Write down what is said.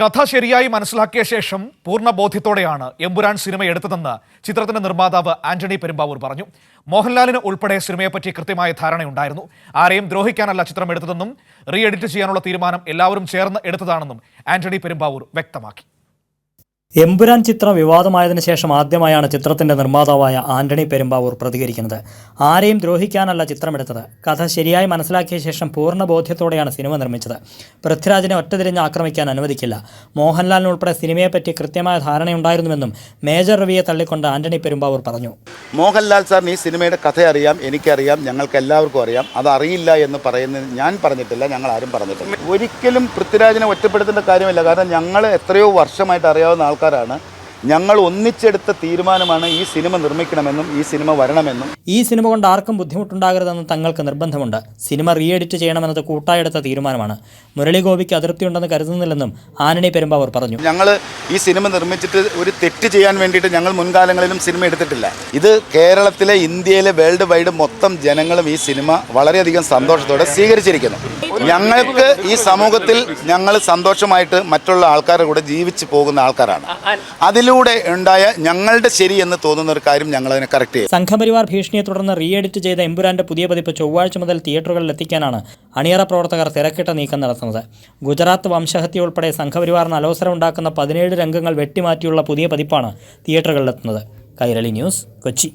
കഥ ശരിയായി മനസ്സിലാക്കിയ ശേഷം പൂർണ്ണ ബോധ്യത്തോടെയാണ് എമ്പുരാൻ സിനിമ എടുത്തതെന്ന് ചിത്രത്തിന്റെ നിർമ്മാതാവ് ആന്റണി പെരുമ്പാവൂർ പറഞ്ഞു. മോഹൻലാലിന് ഉൾപ്പെടെ സിനിമയെപ്പറ്റി കൃത്യമായ ധാരണയുണ്ടായിരുന്നു. ആരെയും ദ്രോഹിക്കാനല്ല ചിത്രം എടുത്തതെന്നും റീ എഡിറ്റ് ചെയ്യാനുള്ള തീരുമാനം എല്ലാവരും ചേർന്ന് എടുത്തതാണെന്നും ആന്റണി പെരുമ്പാവൂർ വ്യക്തമാക്കി. എമ്പുരാൻ ചിത്രം വിവാദമായതിനു ശേഷം ആദ്യമായാണ് ചിത്രത്തിന്റെ നിർമ്മാതാവായ ആന്റണി പെരുമ്പാവൂർ പ്രതികരിക്കുന്നത്. ആരെയും ദ്രോഹിക്കാനല്ല ചിത്രമെടുത്തത്. കഥ ശരിയായി മനസ്സിലാക്കിയ ശേഷം പൂർണ്ണ ബോധ്യത്തോടെയാണ് സിനിമ നിർമ്മിച്ചത്. പൃഥ്വിരാജിനെ ഒറ്റതിരിഞ്ഞ് ആക്രമിക്കാൻ അനുവദിക്കില്ല. മോഹൻലാലിനുൾപ്പെടെ സിനിമയെപ്പറ്റി കൃത്യമായ ധാരണയുണ്ടായിരുന്നുവെന്നും മേജർ രവിയെ തള്ളിക്കൊണ്ട് ആന്റണി പെരുമ്പാവൂർ പറഞ്ഞു. മോഹൻലാൽ സാറിന് ഈ സിനിമയുടെ കഥ അറിയാം, എനിക്കറിയാം, ഞങ്ങൾക്ക് എല്ലാവർക്കും അറിയാം. അതറിയില്ല എന്ന് പറയുന്നത് ഞാൻ പറഞ്ഞിട്ടില്ല, ഞങ്ങൾ ആരും പറഞ്ഞിട്ടില്ല. ഒരിക്കലും പൃഥ്വിരാജിനെ ഒറ്റപ്പെടുത്തേണ്ട കാര്യമില്ല. കാരണം ഞങ്ങൾ എത്രയോ വർഷമായിട്ട് അറിയാവുന്ന ആൾക്കാരാണ്. ഞങ്ങൾ ഒന്നിച്ചെടുത്ത തീരുമാനമാണ് ഈ സിനിമ നിർമ്മിക്കണമെന്നും ഈ സിനിമ വരണമെന്നും. ഈ സിനിമ കൊണ്ട് ആർക്കും ബുദ്ധിമുട്ടുണ്ടാകരുതെന്ന് തങ്ങൾക്ക് നിർബന്ധമുണ്ട്. സിനിമ റീ എഡിറ്റ് ചെയ്യണമെന്നത് കൂട്ടായെടുത്ത തീരുമാനമാണ്. മുരളി ഗോപിക്ക് അതൃപ്തിയുണ്ടെന്ന് കരുതുന്നില്ലെന്നും ആന്റണി പെരുമ്പാവൂർ പറഞ്ഞു. ഞങ്ങൾ ഈ സിനിമ നിർമ്മിച്ചിട്ട് ഒരു തെറ്റ് ചെയ്യാൻ വേണ്ടിയിട്ട് ഞങ്ങൾ മുൻകാലങ്ങളിലും സിനിമ എടുത്തിട്ടില്ല. ഇത് കേരളത്തിലെ, ഇന്ത്യയിലെ, വേൾഡ് വൈഡ് മൊത്തം ജനങ്ങളും ഈ സിനിമ വളരെയധികം സന്തോഷത്തോടെ സ്വീകരിച്ചിരിക്കുന്നു. ഞങ്ങൾക്ക് ഈ സമൂഹത്തിൽ ഞങ്ങൾ സന്തോഷമായിട്ട് മറ്റുള്ള ആൾക്കാരുടെ കൂടെ ജീവിച്ചു പോകുന്ന ആൾക്കാരാണ്. അതിലൂടെ ഉണ്ടായ ഞങ്ങളുടെ ശരി എന്ന് തോന്നുന്ന ഒരു കാര്യം ഞങ്ങൾ അതിനെ കറക്റ്റ് ചെയ്യും. സംഘപരിവാർ ഭീഷണിയെ തുടർന്ന് റീ എഡിറ്റ് ചെയ്ത എമ്പുരാന്റെ പുതിയ പതിപ്പ് ചൊവ്വാഴ്ച മുതൽ തിയേറ്ററുകളിൽ എത്തിക്കാനാണ് അണിയറ പ്രവർത്തകർ തിരക്കിട്ട നീക്കം നടത്തുന്നത്. ഗുജറാത്ത് വംശഹത്യ ഉൾപ്പെടെ സംഘപരിവാറിന് അലോസരം ഉണ്ടാക്കുന്ന 17 രംഗങ്ങൾ വെട്ടിമാറ്റിയുള്ള പുതിയ പതിപ്പാണ് തിയേറ്ററുകളിലെത്തുന്നത്. കൈരളി ന്യൂസ്, കൊച്ചി.